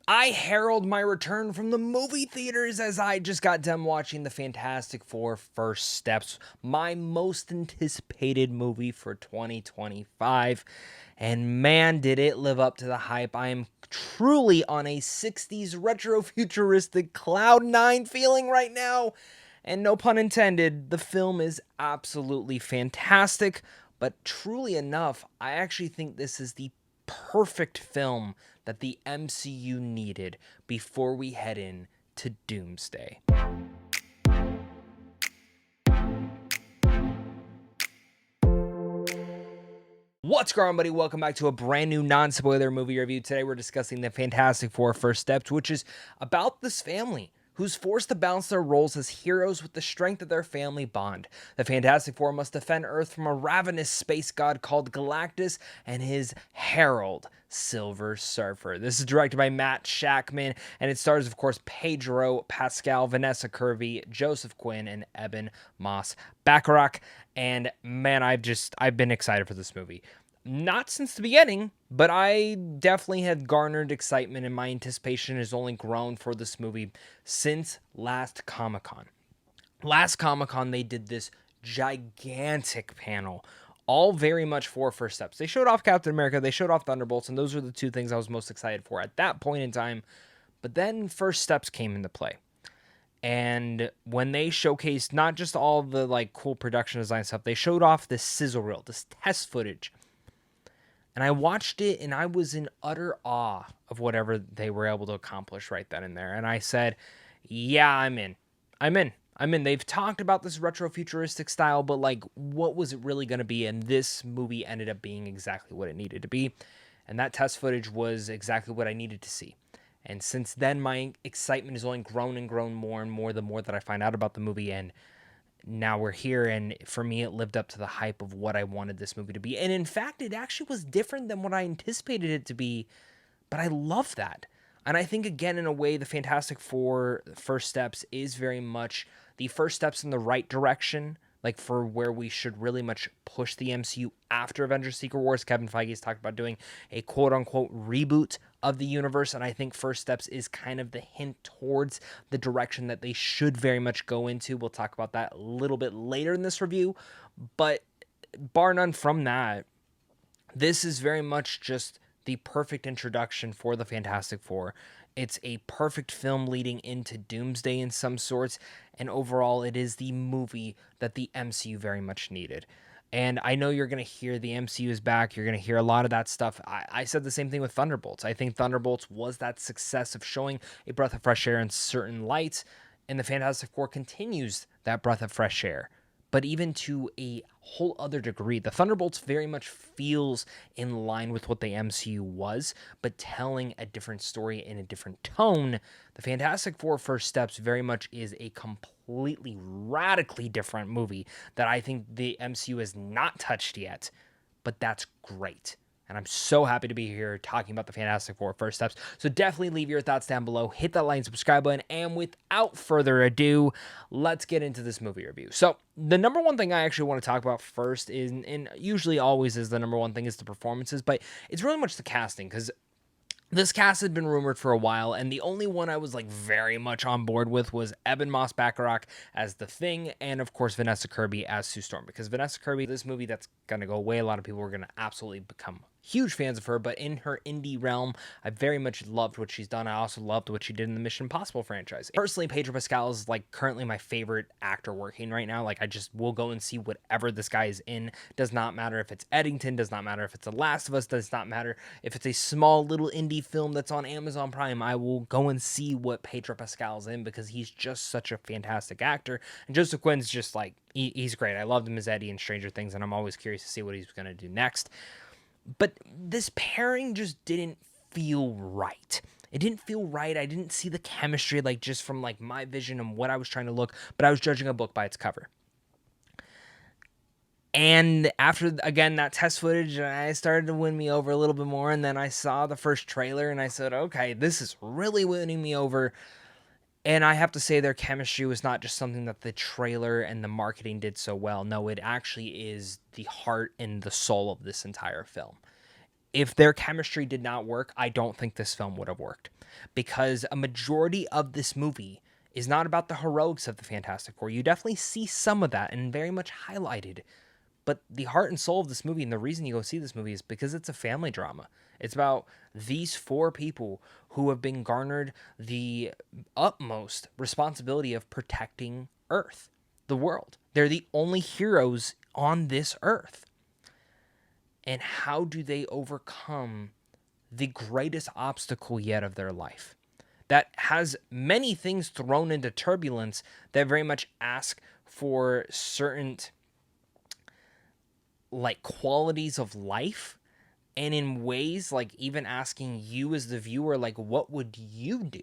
I herald my return from the movie theaters as I just got done watching the Fantastic Four First Steps, my most anticipated movie for 2025. And man, did it live up to the hype. I am truly on a 60s retro futuristic Cloud 9 feeling right now. And no pun intended, the film is absolutely fantastic. But truly enough, I actually think this is the perfect film that the MCU needed before we head in to Doomsday. What's going on, buddy? Welcome back to a brand new non-spoiler movie review. Today we're discussing the Fantastic Four First Steps, which is about this family who's forced to balance their roles as heroes with the strength of their family bond. The Fantastic Four must defend Earth from a ravenous space god called Galactus and his herald, Silver Surfer. This is directed by Matt Shakman, and it stars, of course, Pedro, Pascal, Vanessa, Kirby, Joseph Quinn, and Ebon Moss-Bachrach. And man, I've been excited for this movie. Not since the beginning, but I definitely had garnered excitement, and my anticipation has only grown for this movie since last Comic-Con. Last Comic-Con, they did this gigantic panel, all very much for First Steps. They showed off Captain America, they showed off Thunderbolts, and those were the two things I was most excited for at that point in time. But then First Steps came into play. And when they showcased not just all the like cool production design stuff, they showed off this sizzle reel, this test footage. And I watched it and I was in utter awe of whatever they were able to accomplish right then and there. And I said, yeah, I'm in. I'm in. I'm in. They've talked about this retro futuristic style, but like, what was it really going to be? And this movie ended up being exactly what it needed to be. And that test footage was exactly what I needed to see. And since then, my excitement has only grown and grown more and more the more that I find out about the movie. And now we're here, and for me, it lived up to the hype of what I wanted this movie to be. And in fact, it actually was different than what I anticipated it to be, but I love that. And I think, again, in a way, the Fantastic Four First Steps is very much the first steps in the right direction, like for where we should really much push the MCU after Avengers Secret Wars. Kevin Feige has talked about doing a quote-unquote reboot of the universe, and I think First Steps is kind of the hint towards the direction that they should very much go into. We'll talk about that a little bit later in this review, but bar none from that, this is very much just the perfect introduction for the Fantastic Four. It's a perfect film leading into Doomsday in some sorts, and overall, it is the movie that the MCU very much needed. And I know you're going to hear the MCU is back. You're going to hear a lot of that stuff. I said the same thing with Thunderbolts. I think Thunderbolts was that success of showing a breath of fresh air in certain lights, and the Fantastic Four continues that breath of fresh air, but even to a whole other degree. The Thunderbolts very much feels in line with what the MCU was, but telling a different story in a different tone. The Fantastic Four First Steps very much is a completely, radically different movie that I think the MCU has not touched yet, but that's great. And I'm so happy to be here talking about the Fantastic Four First Steps. So definitely leave your thoughts down below. Hit that like and subscribe button. And without further ado, let's get into this movie review. So the number one thing I actually want to talk about first is, and usually always is the number one thing, is the performances. But it's really much the casting, because this cast had been rumored for a while, and the only one I was like very much on board with was Ebon Moss-Bachrach as the Thing, and of course Vanessa Kirby as Sue Storm. Because Vanessa Kirby, this movie that's gonna go away, a lot of people are gonna absolutely become huge fans of her, but in her indie realm, I very much loved what she's done. I also loved what she did in the Mission Impossible franchise. Personally, Pedro Pascal is like currently my favorite actor working right now. Like, I just will go and see whatever this guy is in. Does not matter if it's Eddington, does not matter if it's The Last of Us, does not matter if it's a small little indie film that's on Amazon Prime. I will go and see what Pedro Pascal's in, because he's just such a fantastic actor. And Joseph Quinn's just like, he's great. I loved him as Eddie in Stranger Things, and I'm always curious to see what he's going to do next. But this pairing just didn't feel right. It didn't feel right. I didn't see the chemistry, like just from like my vision and what I was trying to look, but I was judging a book by its cover. And after, again, that test footage, I started to win me over a little bit more. And then I saw the first trailer and I said, okay, this is really winning me over. And I have to say, their chemistry was not just something that the trailer and the marketing did so well. No, it actually is the heart and the soul of this entire film. If their chemistry did not work, I don't think this film would have worked. because a majority of this movie is not about the heroics of the Fantastic Four. You definitely see some of that and very much highlighted. But the heart and soul of this movie, and the reason you go see this movie, is because it's a family drama. It's about these four people who have been garnered the utmost responsibility of protecting Earth, the world. They're the only heroes on this Earth. And how do they overcome the greatest obstacle yet of their life? That has many things thrown into turbulence that very much ask for certain like qualities of life, and in ways like even asking you as the viewer, like, what would you do?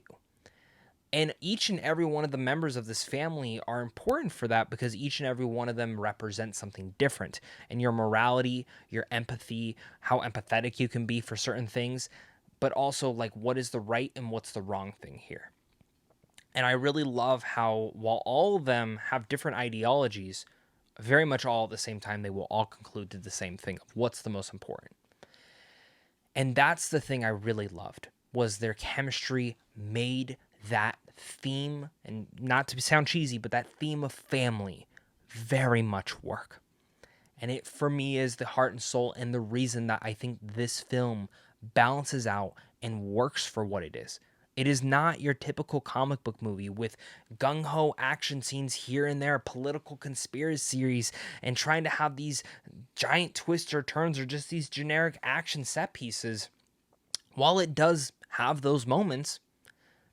And each and every one of the members of this family are important for that, because each and every one of them represents something different. And your morality, your empathy, how empathetic you can be for certain things, but also like what is the right and what's the wrong thing here. And I really love how, while all of them have different ideologies, very much all at the same time, they will all conclude to the same thing of what's the most important. And that's the thing I really loved, was their chemistry made that theme, and not to sound cheesy, but that theme of family very much work. And it, for me, is the heart and soul and the reason that I think this film balances out and works for what it is. It is not your typical comic book movie with gung-ho action scenes here and there, political conspiracies, and trying to have these giant twists or turns or just these generic action set pieces. While it does have those moments,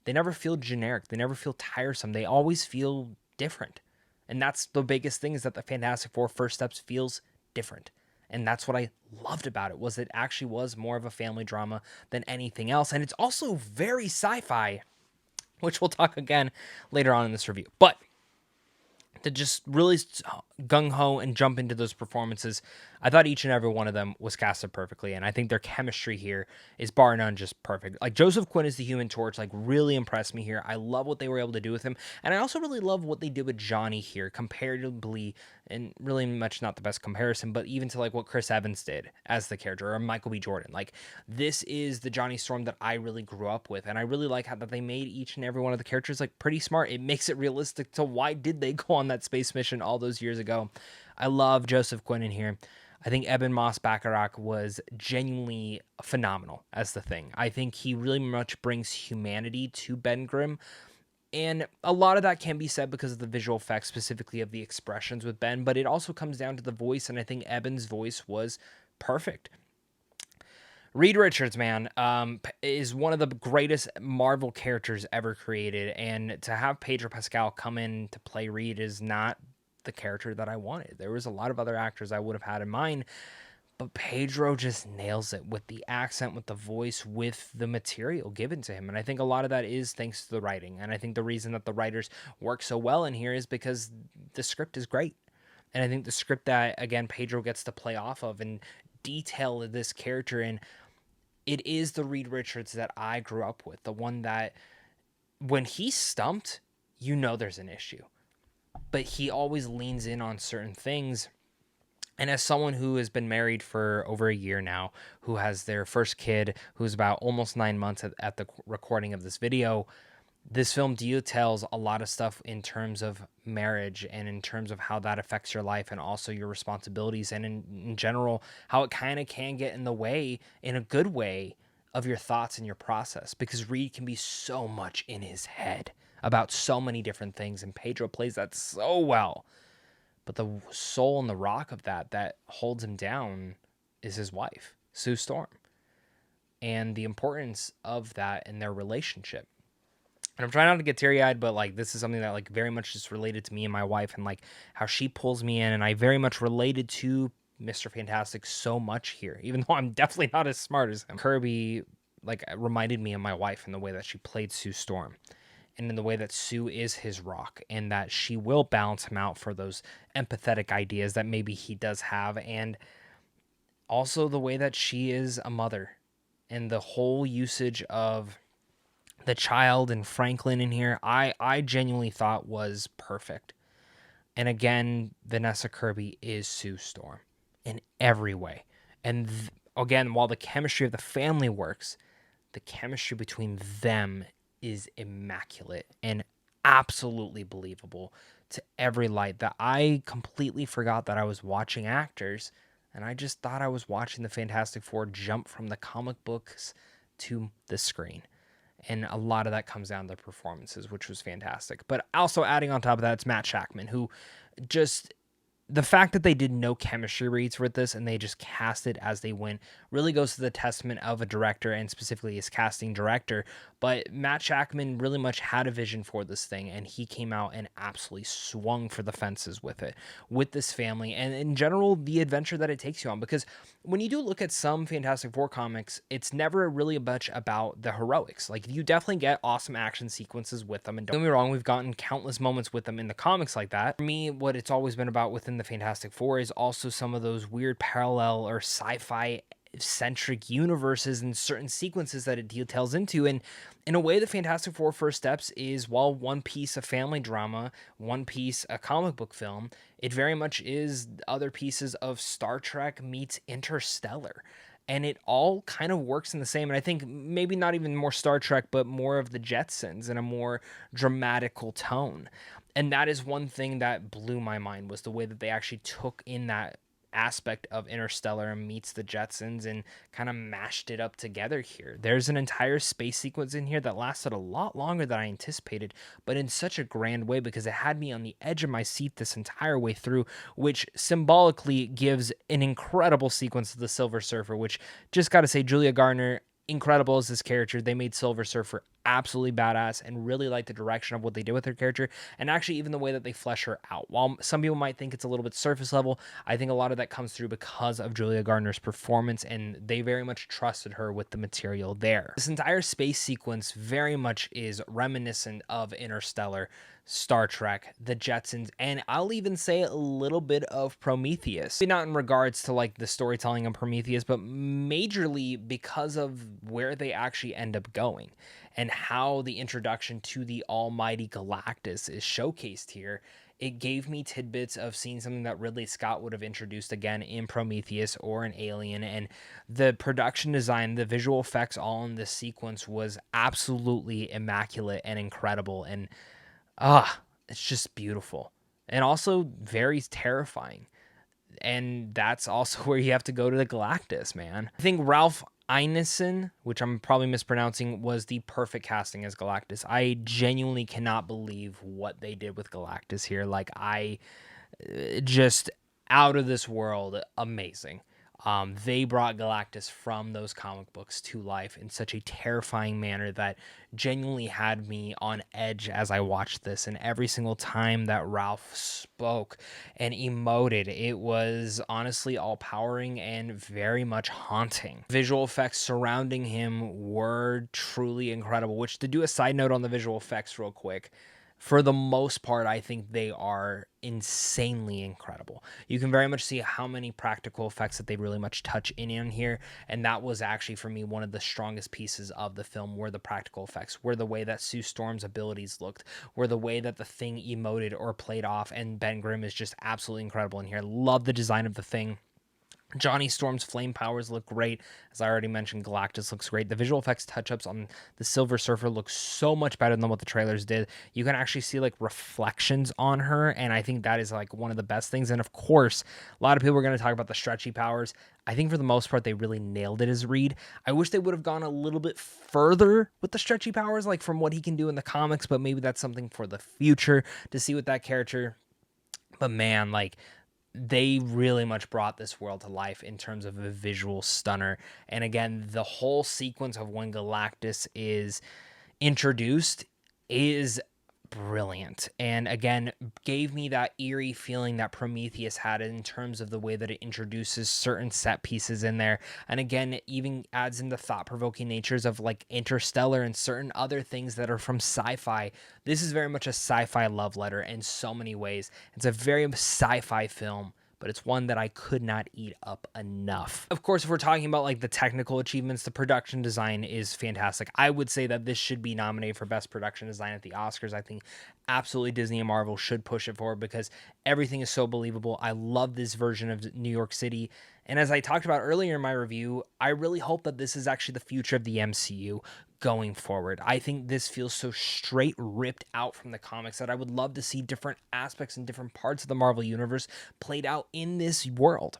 they never feel generic. They never feel tiresome. They always feel different. And that's the biggest thing, is that the Fantastic Four First Steps feels different. And that's what I loved about it, was it actually was more of a family drama than anything else. And it's also very sci-fi, which we'll talk again later on in this review. But to just really gung-ho and jump into those performances, I thought each and every one of them was casted perfectly, and I think their chemistry here is bar none just perfect. Like, Joseph Quinn as the Human Torch, like, really impressed me here. I love what they were able to do with him, and I also really love what they did with Johnny here, comparatively, and really much not the best comparison, but even to, like, what Chris Evans did as the character, or Michael B. Jordan. Like, this is the Johnny Storm that I really grew up with, and I really like how that they made each and every one of the characters, like, pretty smart. It makes it realistic to why did they go on that space mission all those years ago. I love Joseph Quinn in here. I think Ebon Moss-Bachrach was genuinely phenomenal as the Thing. I think he really much brings humanity to Ben Grimm, and a lot of that can be said because of the visual effects, specifically of the expressions with Ben, but it also comes down to the voice, and I think Ebon's voice was perfect. Reed Richards, man, is one of the greatest Marvel characters ever created, and to have Pedro Pascal come in to play Reed is not the character that I wanted. There was a lot of other actors I would have had in mind, but Pedro just nails it with the accent, with the voice, with the material given to him. And I think a lot of that is thanks to the writing. And I think the reason that the writers work so well in here is because the script is great. And I think the script that, again, Pedro gets to play off of and detail this character in, it is the Reed Richards that I grew up with. The one that, when he's stumped, you know there's an issue. But he always leans in on certain things. And as someone who has been married for over a year now, who has their first kid, who's about almost 9 months at the recording of this video, this film details a lot of stuff in terms of marriage and in terms of how that affects your life and also your responsibilities, and in general, how it kind of can get in the way, in a good way, of your thoughts and your process, because Reed can be so much in his head about so many different things, and Pedro plays that so well. But the soul and the rock of that holds him down is his wife, Sue Storm, and the importance of that in their relationship. And I'm trying not to get teary-eyed, but like, this is something that like very much just related to me and my wife, and like how she pulls me in, and I very much related to Mr. Fantastic so much here, even though I'm definitely not as smart as him. Kirby like reminded me of my wife in the way that she played Sue Storm, and in the way that Sue is his rock, and that she will balance him out for those empathetic ideas that maybe he does have, and also the way that she is a mother, and the whole usage of the child and Franklin in here, I genuinely thought was perfect. And again, Vanessa Kirby is Sue Storm in every way. And again, while the chemistry of the family works, the chemistry between them is immaculate and absolutely believable to every light, that I completely forgot that I was watching actors, and I just thought I was watching the Fantastic Four jump from the comic books to the screen. And a lot of that comes down to performances, which was fantastic. But also adding on top of that, it's Matt Shakman, who just, the fact that they did no chemistry reads with this and they just cast it as they went really goes to the testament of a director, and specifically his casting director. But Matt Shakman really much had a vision for this thing, and he came out and absolutely swung for the fences with it, with this family, and in general, the adventure that it takes you on. Because when you do look at some Fantastic Four comics, it's never really much about the heroics. Like, you definitely get awesome action sequences with them, and don't get me wrong, we've gotten countless moments with them in the comics like that. For me, what it's always been about within the Fantastic Four is also some of those weird parallel or sci-fi centric universes and certain sequences that it details into. And in a way, the Fantastic Four First Steps is, while one piece a family drama, one piece a comic book film, it very much is other pieces of Star Trek meets Interstellar. And it all kind of works in the same. And I think maybe not even more Star Trek, but more of the Jetsons in a more dramatical tone. And that is one thing that blew my mind, was the way that they actually took in that aspect of Interstellar and meets the Jetsons and kind of mashed it up together here. There's an entire space sequence in here that lasted a lot longer than I anticipated, but in such a grand way, because it had me on the edge of my seat this entire way through, which symbolically gives an incredible sequence to the Silver Surfer, which, just gotta say, Julia Garner, incredible as this character. They made Silver Surfer absolutely badass, and really like the direction of what they did with her character, and actually even the way that they flesh her out. While some people might think it's a little bit surface level, I think a lot of that comes through because of Julia Garner's performance, and they very much trusted her with the material there. This entire space sequence very much is reminiscent of Interstellar, Star Trek, the Jetsons, and I'll even say a little bit of Prometheus. Maybe not in regards to like the storytelling of Prometheus, but majorly because of where they actually end up going and how the introduction to the almighty Galactus is showcased here. It gave me tidbits of seeing something that Ridley Scott would have introduced again in Prometheus or in Alien, and the production design, the visual effects all in this sequence was absolutely immaculate and incredible, and it's just beautiful and also very terrifying. And that's also where you have to go to the Galactus, man. I think Ralph Ineson, which I'm probably mispronouncing, was the perfect casting as Galactus. I genuinely cannot believe what they did with Galactus here. Like, I just out of this world amazing. They brought Galactus from those comic books to life in such a terrifying manner that genuinely had me on edge as I watched this. And every single time that Ralph spoke and emoted, it was honestly all-powering and very much haunting. Visual effects surrounding him were truly incredible, which, to do a side note on the visual effects real quick, for the most part, I think they are insanely incredible. You can very much see how many practical effects that they really much touch in on here, and that was actually, for me, one of the strongest pieces of the film, were the practical effects, were the way that Sue Storm's abilities looked, were the way that the Thing emoted or played off, and Ben Grimm is just absolutely incredible in here. Love the design of the Thing. Johnny Storm's flame powers look great. As I already mentioned, Galactus looks great. The visual effects touch-ups on the Silver Surfer look so much better than what the trailers did. You can actually see like reflections on her, and I think that is like one of the best things. And of course, a lot of people are going to talk about the stretchy powers. I think for the most part, they really nailed it as Reed. I wish they would have gone a little bit further with the stretchy powers, like from what he can do in the comics, but maybe that's something for the future to see with that character. But man, like, they really much brought this world to life in terms of a visual stunner. And again, the whole sequence of when Galactus is introduced is brilliant, and again gave me that eerie feeling that Prometheus had in terms of the way that it introduces certain set pieces in there, and again it even adds in the thought-provoking natures of like Interstellar and certain other things that are from sci-fi. This is very much a sci-fi love letter in so many ways. It's a very sci-fi film, but it's one that I could not eat up enough. Of course, if we're talking about like the technical achievements, the production design is fantastic. I would say that this should be nominated for Best Production Design at the Oscars. I think absolutely Disney and Marvel should push it forward because everything is so believable. I love this version of New York City. And as I talked about earlier in my review, I really hope that this is actually the future of the MCU going forward. I think this feels so straight ripped out from the comics that I would love to see different aspects and different parts of the Marvel Universe played out in this world.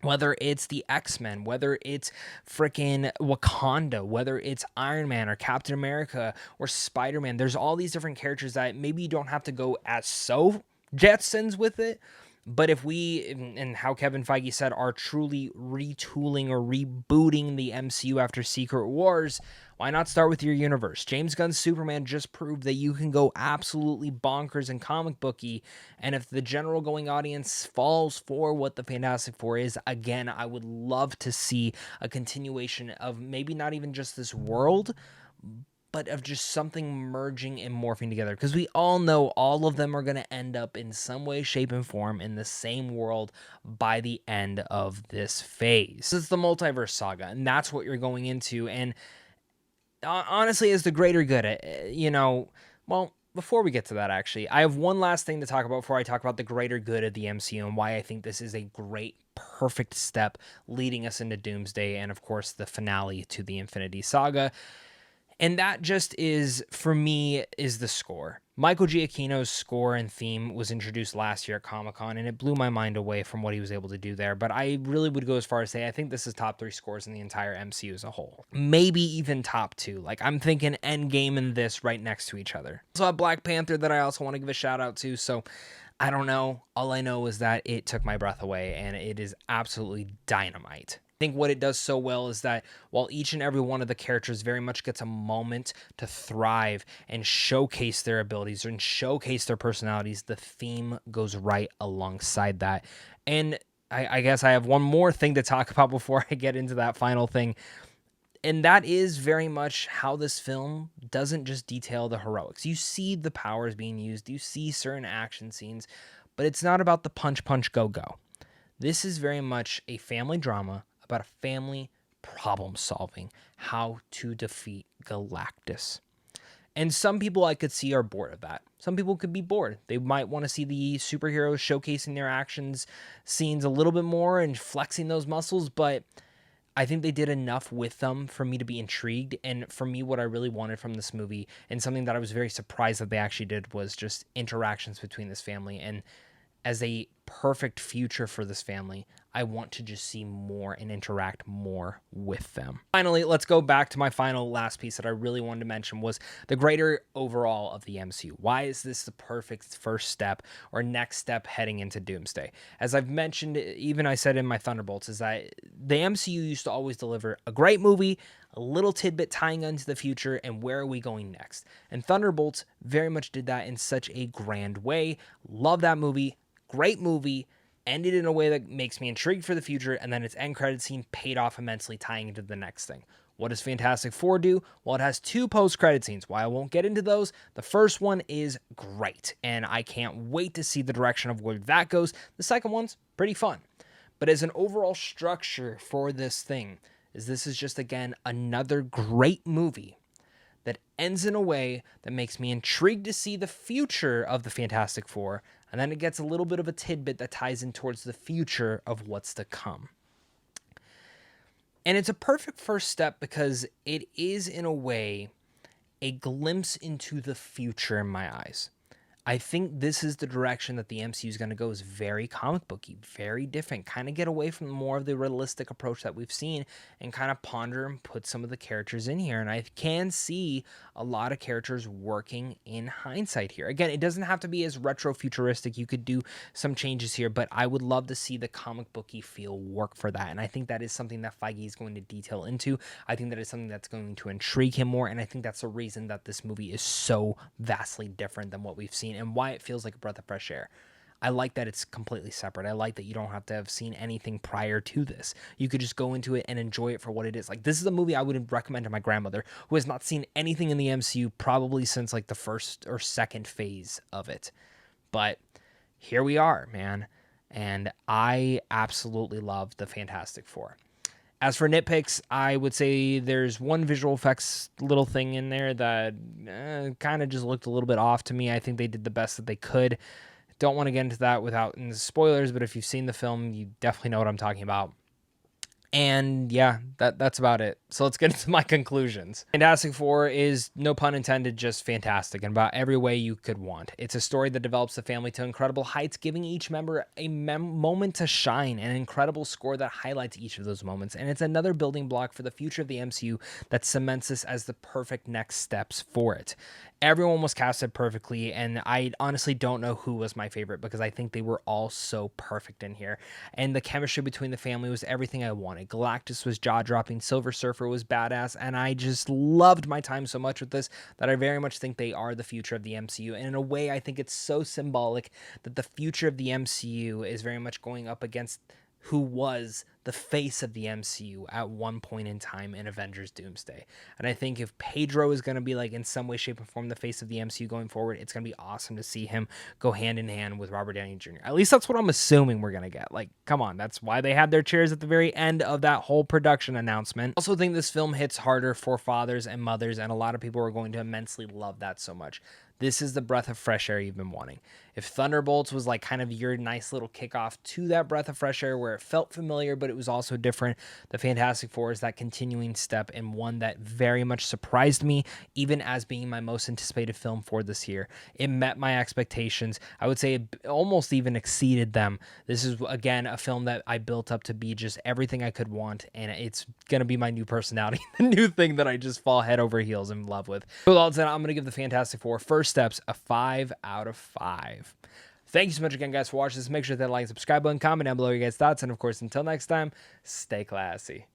Whether it's the X-Men, whether it's freaking Wakanda, whether it's Iron Man or Captain America or Spider-Man, there's all these different characters that maybe you don't have to go as so Jetsons with it. But if we, and how Kevin Feige said, are truly retooling or rebooting the MCU after Secret Wars, why not start with your universe? James Gunn's Superman just proved that you can go absolutely bonkers and comic booky, and if the general going audience falls for what the Fantastic Four is, again, I would love to see a continuation of maybe not even just this world, but of just something merging and morphing together. Because we all know all of them are going to end up in some way, shape, and form in the same world by the end of this phase. This is the multiverse saga, and that's what you're going into. And honestly, is the greater good, well, before we get to that, actually, I have one last thing to talk about before I talk about the greater good of the MCU and why I think this is a great, perfect step leading us into Doomsday and, of course, the finale to the Infinity Saga. And that just is, for me, is the score. Michael Giacchino's score and theme was introduced last year at Comic-Con, and it blew my mind away from what he was able to do there. But I really would go as far as say I think this is top 3 scores in the entire MCU as a whole. Maybe even top 2. Like, I'm thinking Endgame and this right next to each other. Also have Black Panther that I also want to give a shout out to, so I don't know. All I know is that it took my breath away, and it is absolutely dynamite. I think what it does so well is that while each and every one of the characters very much gets a moment to thrive and showcase their abilities and showcase their personalities, the theme goes right alongside that. And I guess I have one more thing to talk about before I get into that final thing. And that is very much how this film doesn't just detail the heroics. You see the powers being used, you see certain action scenes, but it's not about the punch, punch, go, go. This is very much a family drama about a family problem solving, how to defeat Galactus. And some people I could see are bored of that. Some people could be bored. They might want to see the superheroes showcasing their actions scenes a little bit more and flexing those muscles, but I think they did enough with them for me to be intrigued. And for me, what I really wanted from this movie, and something that I was very surprised that they actually did, was just interactions between this family. And as a perfect future for this family, I want to just see more and interact more with them. Finally, let's go back to my last piece that I really wanted to mention was the greater overall of the MCU. Why is this the perfect first step or next step heading into Doomsday? As I've mentioned, even I said in my Thunderbolts, is that the MCU used to always deliver a great movie, a little tidbit tying into the future, and where are we going next? And Thunderbolts very much did that in such a grand way. Love that movie. Great movie, ended in a way that makes me intrigued for the future, and then its end credit scene paid off immensely, tying into the next thing. What does Fantastic Four do? Well, it has 2 post-credit scenes. While I won't get into those, the first one is great, and I can't wait to see the direction of where that goes. The second one's pretty fun. But as an overall structure for this thing, this is just, again, another great movie that ends in a way that makes me intrigued to see the future of the Fantastic Four, and then it gets a little bit of a tidbit that ties in towards the future of what's to come. And it's a perfect first step because it is, in a way, a glimpse into the future in my eyes. I think this is the direction that the MCU is going to go, is very comic booky, very different, kind of get away from more of the realistic approach that we've seen and kind of ponder and put some of the characters in here. And I can see a lot of characters working in hindsight here. Again, it doesn't have to be as retro futuristic. You could do some changes here, but I would love to see the comic booky feel work for that. And I think that is something that Feige is going to detail into. I think that is something that's going to intrigue him more. And I think that's the reason that this movie is so vastly different than what we've seen and why it feels like a breath of fresh air. I like that it's completely separate. I like that you don't have to have seen anything prior to this. You could just go into it and enjoy it for what it is. Like, this is a movie I would recommend to my grandmother who has not seen anything in the MCU probably since like the first or second phase of it. But here we are, man. And I absolutely love the Fantastic Four. As for nitpicks, I would say there's one visual effects little thing in there that kind of just looked a little bit off to me. I think they did the best that they could. Don't want to get into that without in the spoilers, but if you've seen the film, you definitely know what I'm talking about. And yeah, that's about it. So let's get into my conclusions. Fantastic Four is, no pun intended, just fantastic in about every way you could want. It's a story that develops the family to incredible heights, giving each member a moment to shine, an incredible score that highlights each of those moments. And it's another building block for the future of the MCU that cements this as the perfect next steps for it. Everyone was casted perfectly, and I honestly don't know who was my favorite because I think they were all so perfect in here. And the chemistry between the family was everything I wanted. Galactus was jaw-dropping, Silver Surfer was badass, and I just loved my time so much with this that I very much think they are the future of the MCU. And in a way, I think it's so symbolic that the future of the MCU is very much going up against who was the face of the MCU at one point in time in Avengers Doomsday. And I think if Pedro is going to be like in some way, shape, or form the face of the MCU going forward, it's going to be awesome to see him go hand in hand with Robert Downey Jr. At least that's what I'm assuming we're going to get. Like, come on, that's why they had their chairs at the very end of that whole production announcement. I also think this film hits harder for fathers and mothers, and a lot of people are going to immensely love that so much. This is the breath of fresh air you've been wanting. If Thunderbolts was like kind of your nice little kickoff to that breath of fresh air where it felt familiar, but it was also different, the Fantastic Four is that continuing step and one that very much surprised me, even as being my most anticipated film for this year. It met my expectations. I would say it almost even exceeded them. This is, again, a film that I built up to be just everything I could want, and it's going to be my new personality, the new thing that I just fall head over heels in love with. So with all that said, I'm going to give the Fantastic Four First Steps a 5 out of 5. Thank you so much again, guys, for watching this. Make sure to hit that like and subscribe button, comment down below your guys' thoughts, and of course, until next time, stay classy.